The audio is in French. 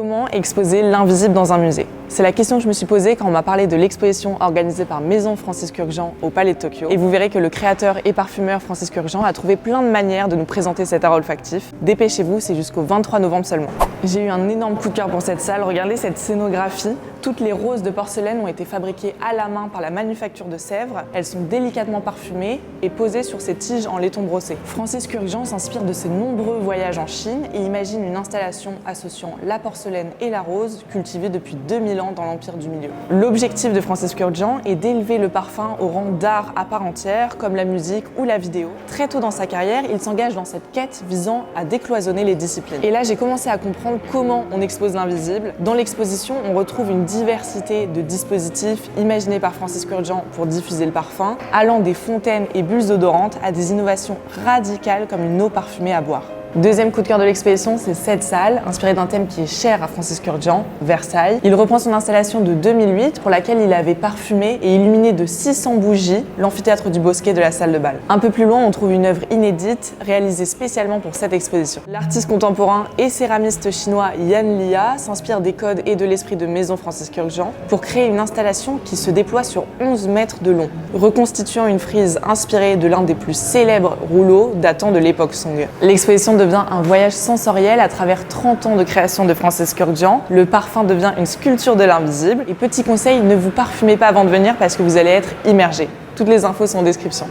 Comment exposer l'invisible dans un musée? C'est la question que je me suis posée quand on m'a parlé de l'exposition organisée par Maison Francisque Urgent au Palais de Tokyo. Et vous verrez que le créateur et parfumeur Francisque Urgent a trouvé plein de manières de nous présenter cet art olfactif. Dépêchez-vous, c'est jusqu'au 23 novembre seulement. J'ai eu un énorme coup de cœur pour cette salle. Regardez cette scénographie. Toutes les roses de porcelaine ont été fabriquées à la main par la manufacture de Sèvres. Elles sont délicatement parfumées et posées sur ces tiges en laiton brossé. Francisque Urgent s'inspire de ses nombreux voyages en Chine et imagine une installation associant la porcelaine et la rose, cultivée depuis 2000 ans dans l'Empire du Milieu. L'objectif de Francisque Urgent est d'élever le parfum au rang d'art à part entière, comme la musique ou la vidéo. Très tôt dans sa carrière, il s'engage dans cette quête visant à décloisonner les disciplines. Et là, j'ai commencé à comprendre comment on expose l'invisible. Dans l'exposition, on retrouve une diversité de dispositifs imaginés par Francisque Urgent pour diffuser le parfum, allant des fontaines et bulles odorantes à des innovations radicales comme une eau parfumée à boire. Deuxième coup de cœur de l'exposition, c'est cette salle, inspirée d'un thème qui est cher à Francisque Urgent, Versailles. Il reprend son installation de 2008, pour laquelle il avait parfumé et illuminé de 600 bougies l'amphithéâtre du Bosquet de la salle de bal. Un peu plus loin, on trouve une œuvre inédite, réalisée spécialement pour cette exposition. L'artiste contemporain et céramiste chinois Yan Lia s'inspire des codes et de l'esprit de Maison Francisque Urgent pour créer une installation qui se déploie sur 11 mètres de long, reconstituant une frise inspirée de l'un des plus célèbres rouleaux datant de l'époque Song. L'exposition devient un voyage sensoriel à travers 30 ans de création de Francisque Urgent. Le parfum devient une sculpture de l'invisible. Et petit conseil, ne vous parfumez pas avant de venir parce que vous allez être immergé. Toutes les infos sont en description.